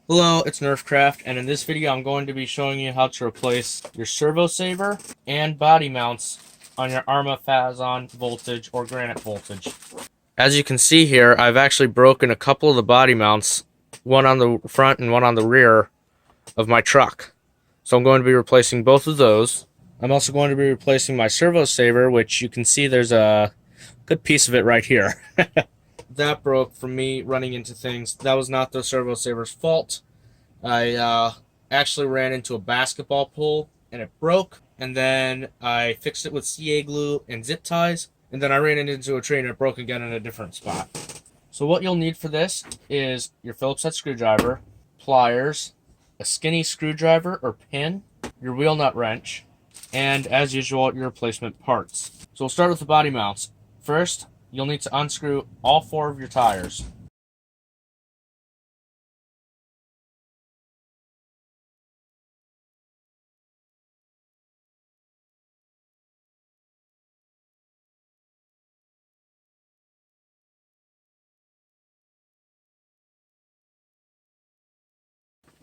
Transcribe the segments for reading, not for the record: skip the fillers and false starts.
Hello, it's Nerfcraft, and in this video I'm going to be showing you how to replace your servo saver and body mounts on your Arrma Phazon voltage or granite voltage. As you can see here, I've actually broken a couple of the body mounts, one on the front and one on the rear of my truck. So I'm going to be replacing both of those. I'm also going to be replacing my servo saver, which you can see there's a good piece of it right here. That broke from me running into things. That was not the servo saver's fault. I actually ran into a basketball pole and it broke, and then I fixed it with CA glue and zip ties, and then I ran into a tree and it broke again in a different spot. So what you'll need for this is your Phillips head screwdriver, pliers, a skinny screwdriver or pin, your wheel nut wrench, and as usual, your replacement parts. So we'll start with the body mounts. First, you'll need to unscrew all 4 of your tires.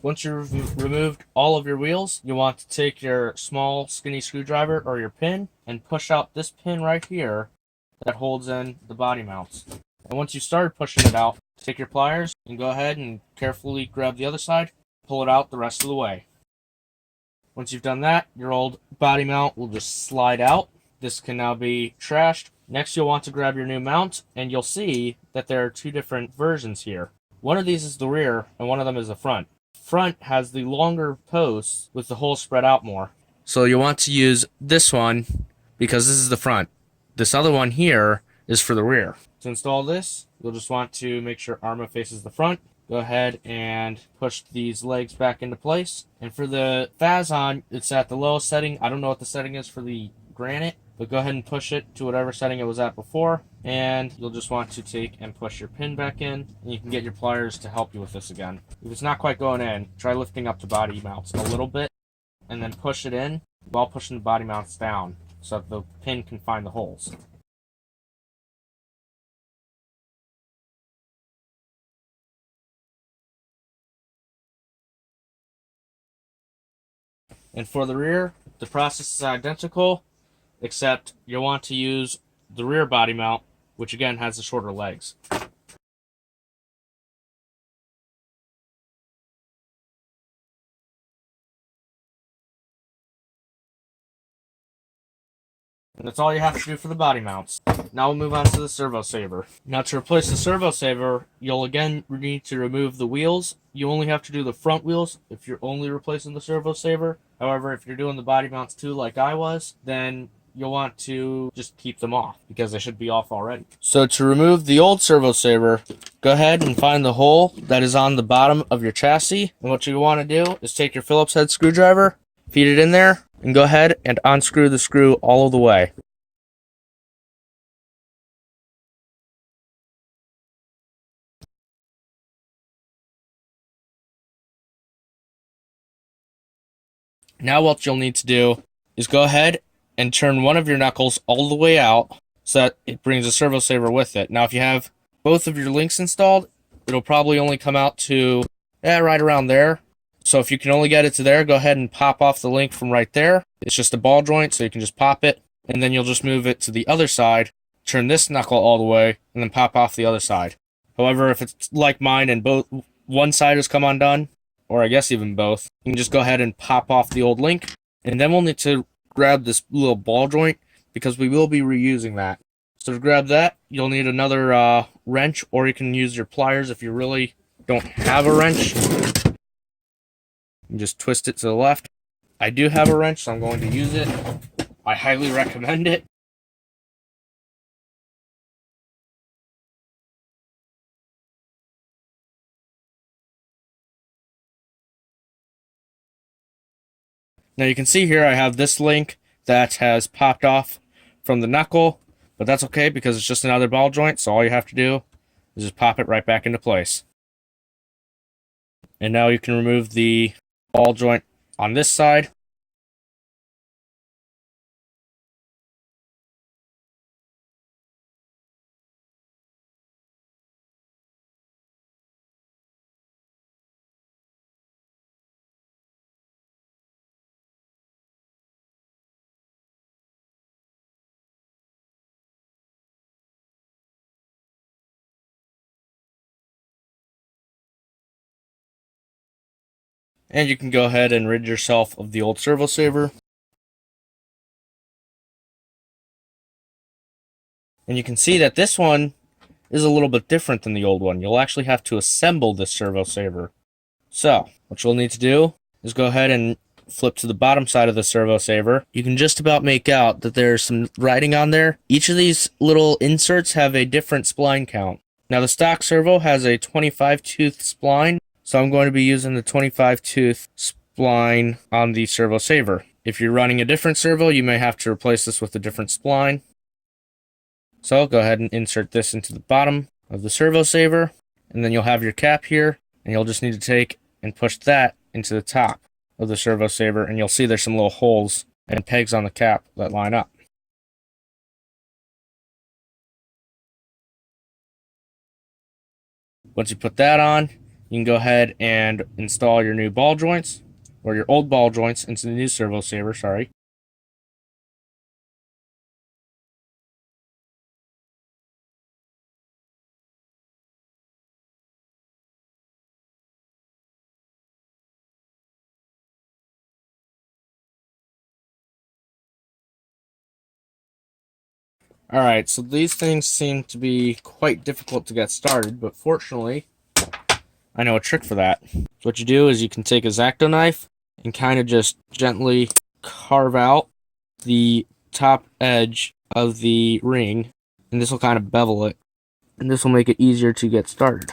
Once you've removed all of your wheels, you want to take your small skinny screwdriver or your pin and push out this pin right here that holds in the body mounts. And once you started pushing it out, take your pliers and go ahead and carefully grab the other side, pull it out the rest of the way. Once you've done that, your old body mount will just slide out. This can now be trashed. Next, you'll want to grab your new mount, and you'll see that there are 2 different versions here. One of these is the rear, and one of them is the front. Front has the longer posts with the holes spread out more. So you'll want to use this one because this is the front. This other one here is for the rear. To install this, you'll just want to make sure Arrma faces the front. Go ahead and push these legs back into place. And for the Phazon, it's at the lowest setting. I don't know what the setting is for the granite, but go ahead and push it to whatever setting it was at before. And you'll just want to take and push your pin back in. And you can get your pliers to help you with this again. If it's not quite going in, try lifting up the body mounts a little bit and then push it in while pushing the body mounts down so that the pin can find the holes. And for the rear, the process is identical, except you'll want to use the rear body mount, which again has the shorter legs. And that's all you have to do for the body mounts. Now we'll move on to the servo saver. Now to replace the servo saver, you'll again need to remove the wheels. You only have to do the front wheels if you're only replacing the servo saver. However, if you're doing the body mounts too like I was, then you'll want to just keep them off because they should be off already. So to remove the old servo saver, go ahead and find the hole that is on the bottom of your chassis. And what you want to do is take your Phillips head screwdriver, feed it in there, and go ahead and unscrew the screw all of the way. Now what you'll need to do is go ahead and turn one of your knuckles all the way out so that it brings the servo saver with it. Now if you have both of your links installed, it'll probably only come out to right around there. So if you can only get it to there, go ahead and pop off the link from right there. It's just a ball joint, so you can just pop it, and then you'll just move it to the other side, turn this knuckle all the way, and then pop off the other side. However, if it's like mine and both one side has come undone, or I guess even both, you can just go ahead and pop off the old link, and then we'll need to grab this little ball joint because we will be reusing that. So to grab that, you'll need another wrench, or you can use your pliers if you really don't have a wrench. You just twist it to the left. I do have a wrench, so I'm going to use it. I highly recommend it. Now you can see here I have this link that has popped off from the knuckle, but that's okay because it's just another ball joint, so all you have to do is just pop it right back into place. And now you can remove the ball joint on this side. And you can go ahead and rid yourself of the old servo saver. And you can see that this one is a little bit different than the old one. You'll actually have to assemble this servo saver. So, what you'll need to do is go ahead and flip to the bottom side of the servo saver. You can just about make out that there's some writing on there. Each of these little inserts have a different spline count. Now the stock servo has a 25 tooth spline, so I'm going to be using the 25 tooth spline on the servo saver. If you're running a different servo, you may have to replace this with a different spline. So I'll go ahead and insert this into the bottom of the servo saver, and then you'll have your cap here, and you'll just need to take and push that into the top of the servo saver, and you'll see there's some little holes and pegs on the cap that line up. Once you put that on, you can go ahead and install your new ball joints, or your old ball joints into the new servo saver, sorry. Alright, so these things seem to be quite difficult to get started, but fortunately, I know a trick for that. So what you do is you can take a X-Acto knife and kind of just gently carve out the top edge of the ring, and this will kind of bevel it, and this will make it easier to get started.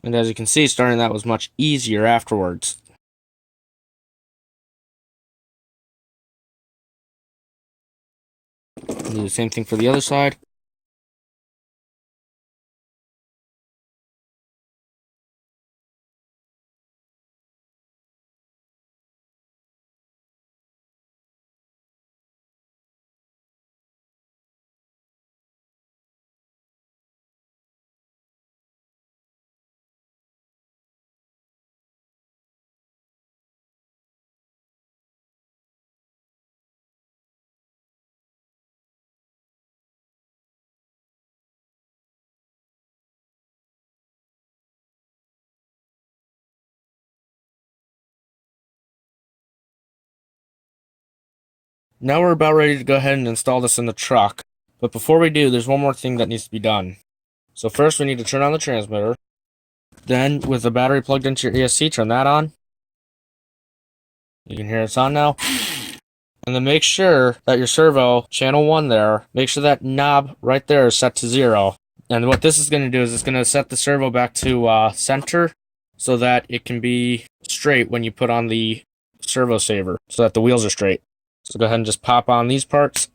And as you can see, starting that was much easier afterwards. Do the same thing for the other side. Now we're about ready to go ahead and install this in the truck. But before we do, there's one more thing that needs to be done. So first we need to turn on the transmitter. Then, with the battery plugged into your ESC, turn that on. You can hear it's on now. And then make sure that your servo, channel 1 there, make sure that knob right there is set to 0. And what this is going to do is it's going to set the servo back to center so that it can be straight when you put on the servo saver, so that the wheels are straight. So go ahead and just pop on these parts,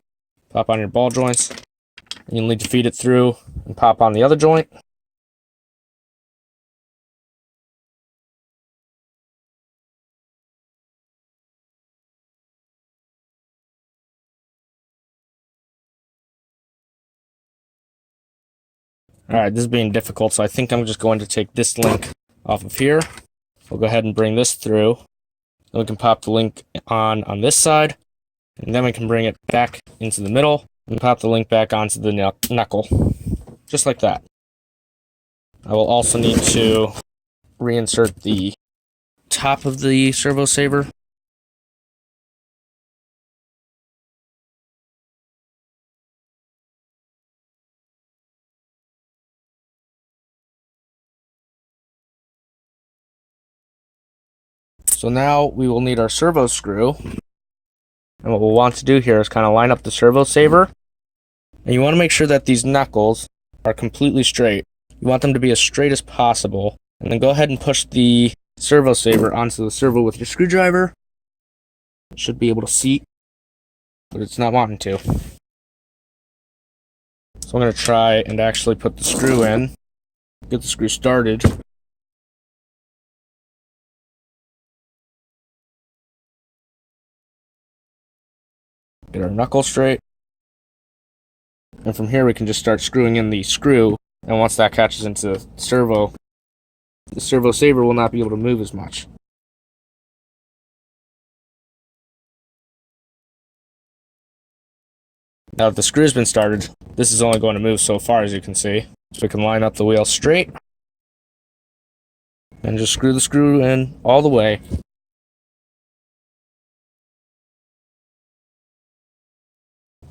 pop on your ball joints, and you'll need to feed it through and pop on the other joint. Alright, this is being difficult, so I think I'm just going to take this link off of here. We'll go ahead and bring this through. Then we can pop the link on this side, and then we can bring it back into the middle, and pop the link back onto the knuckle. Just like that. I will also need to reinsert the top of the servo saver. So now we will need our servo screw. And what we'll want to do here is kind of line up the servo saver. And you want to make sure that these knuckles are completely straight. You want them to be as straight as possible. And then go ahead and push the servo saver onto the servo with your screwdriver. Should be able to seat, but it's not wanting to. So I'm going to try and actually put the screw in, get the screw started. Get our knuckle straight. And from here we can just start screwing in the screw, and once that catches into the servo saver will not be able to move as much. Now that the screw's been started, this is only going to move so far, as you can see. So we can line up the wheel straight and just screw the screw in all the way.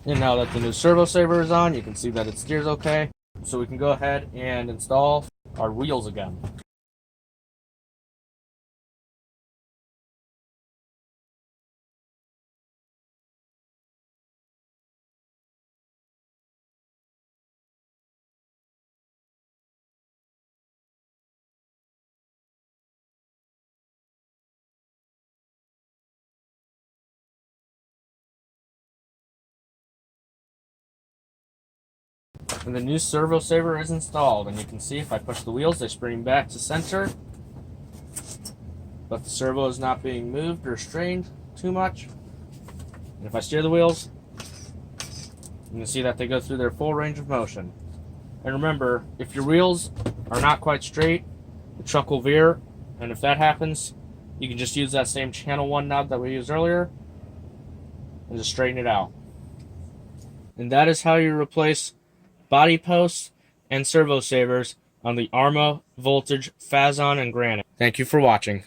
And now that the new servo saver is on, you can see that it steers okay. So we can go ahead and install our wheels again. And the new servo saver is installed, and you can see if I push the wheels, they spring back to center. But the servo is not being moved or strained too much. And if I steer the wheels, you can see that they go through their full range of motion. And remember, if your wheels are not quite straight, the truck will veer, and if that happens, you can just use that same channel 1 knob that we used earlier and just straighten it out. And that is how you replace body posts and servo savers on the Arrma Voltage Fazon and Granite. Thank you for watching.